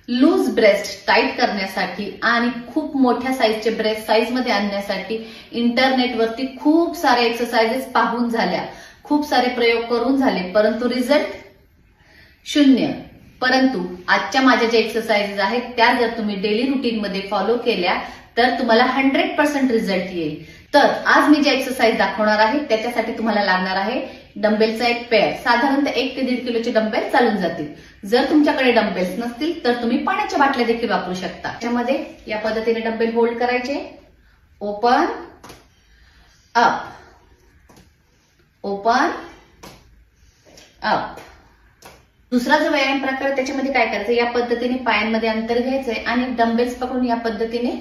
Loose breast tight करण्यासाठी आणि खूप मोठ्या साईजचे ब्रेस्ट साईज मध्ये आणण्यासाठी इंटरनेटवरती खूप सारे एक्सरसाइजेस पाहून झाल्या, खूप सारे प्रयोग करून झाले, परंतु रिझल्ट शून्य। परंतु आजच्या माझ्या ज्या एक्सरसाइजेस आहेत त्या जर तुम्ही डेली रुटीन मध्ये फॉलो केल्या तर तुम्हाला 100% रिझल्ट येईल। तर आज मी जे एक्सरसाइज दाखवणार आहे त्याच्यासाठी तुम्हाला लागणार आहे डंबेलचा एक पेअर, साधारणतः 1 ते 1.5 किलोचे डंबेल चालून जातील। जर तुमच्याकडे डंबेल्स नसतील तर तुम्ही पाण्याच्या बाटल्या देखील वापरू शकता। त्याच्यामध्ये या पद्धतीने डंबेल होल्ड करायचे, ओपन अप, ओपन अप। दुसरा जो व्यायाम प्रकार आहे त्याच्यामध्ये काय करायचं, या पद्धतीने पायांमध्ये अंतर घ्यायचंय आणि डंबेल्स पकडून या पद्धतीने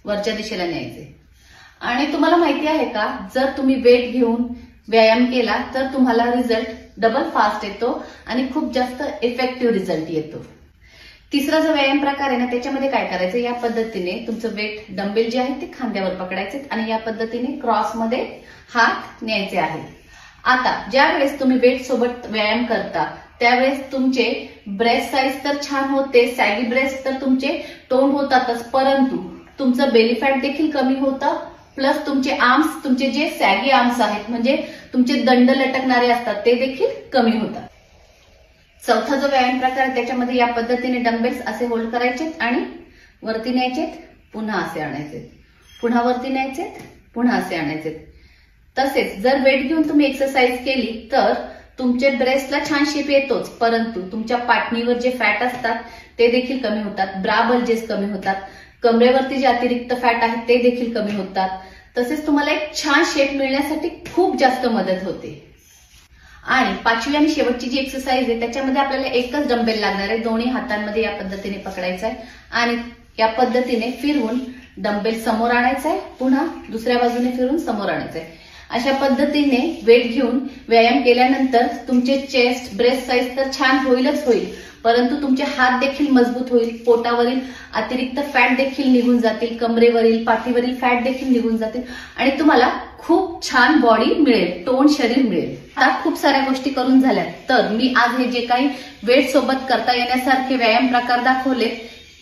वरच्या दिशेला न्यायचे। आणि तुम्हाला माहिती आहे का, जर तुम्ही वेट घेऊन व्यायाम केला तर तुम्हाला रिझल्ट डबल फास्ट येतो आणि खूप जास्त इफेक्टिव्ह रिझल्ट येतो। तिसरा जो व्यायाम प्रकार आहे ना त्याच्यामध्ये काय करायचं, या पद्धतीने तुमचं वेट डंबेल जे आहे ते खांद्यावर पकडायचे आणि या पद्धतीने क्रॉस मध्ये हात न्यायचे आहे। आता ज्या वेळेस तुम्ही वेट सोबत व्यायाम करता त्यावेळेस तुमचे ब्रेस्ट साईज तर छान होते, सॅगी ब्रेस्ट तर तुमचे टोन होतातच, परंतु तुमचं बेली फॅट देखील कमी होतं, प्लस तुमचे आर्म्स, तुमचे जे सॅगी आर्म्स आहेत म्हणजे तुमचे दंड लटकणारे असतात ते देखील कमी होतात। चौथा जो व्यायाम प्रकार आहे त्याच्यामध्ये या पद्धतीने डंबेल्स असे होल्ड करायचे आणि वरती न्यायचे, पुन्हा असे आणायचे, पुन्हा वरती न्यायचे, पुन्हा असे आणायचे। तसेच जर वेट घेऊन तुम्ही एक्सरसाइज केली तर तुमचे ब्रेस्टला छान शेप येतोच, परंतु तुमच्या पाठणीवर जे फॅट असतात ते देखील कमी होतात, ब्रा बल्जेस कमी होतात, कमरेवरती जे अतिरिक्त फॅट आहेत ते देखील कमी होतात। तसेच तुम्हाला एक छान शेप मिळण्यासाठी खूप जास्त मदत होते। आणि पाचवी आणि शेवटची जी एक्सरसाइज आहे त्याच्यामध्ये आपल्याला एकच डंबेल लागणार आहे, दोन्ही हातांमध्ये या पद्धतीने पकडायचा आहे आणि या पद्धतीने फिरवून डंबेल समोर आणायचा आहे, पुन्हा दुसऱ्या बाजूने फिरून समोर आणायचं आहे। अशा पद्धतीने वेट घेऊन व्यायाम केल्यानंतर तुमचे चेस्ट ब्रेस्ट साईज तर छान होईलच होईल, परंतु तुमचे हात देखील मजबूत होईल, पोटावरील अतिरिक्त फॅट देखील निघून जातील, कमरेवरील पाठीवरील फॅट देखील निघून जातील आणि तुम्हाला खूप छान बॉडी मिळेल, टोन शरीर मिळेल। आता खूप साऱ्या गोष्टी करून झाल्या, तर मी आज हे जे काही वेट सोबत करता येण्यासारखे व्यायाम प्रकार दाखवले,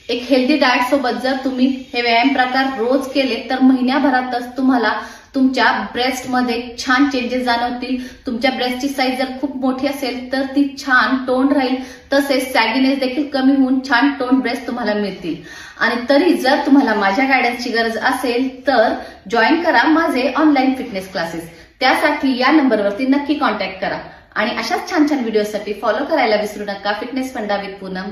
एक हेल्दी डाएट सोबत जर तुम्ही हे व्यायाम प्रकार रोज केले तर महिन्याभरातच तुम्हाला तुमच्या ब्रेस्टमध्ये छान चेंजेस जाणवतील। तुमच्या ब्रेस्टची साईज जर खूप मोठी असेल तर ती छान टोन राहील, तसेच सॅगीनेस देखील कमी होऊन छान टोन ब्रेस्ट तुम्हाला मिळतील। आणि तरी जर तुम्हाला माझ्या गायडन्सची गरज असेल तर जॉईन करा माझे ऑनलाईन फिटनेस क्लासेस। त्यासाठी या नंबरवरती नक्की कॉन्टॅक्ट करा आणि अशाच छान छान व्हिडिओसाठी फॉलो करायला विसरू नका फिटनेस फंडा विथ पूनम।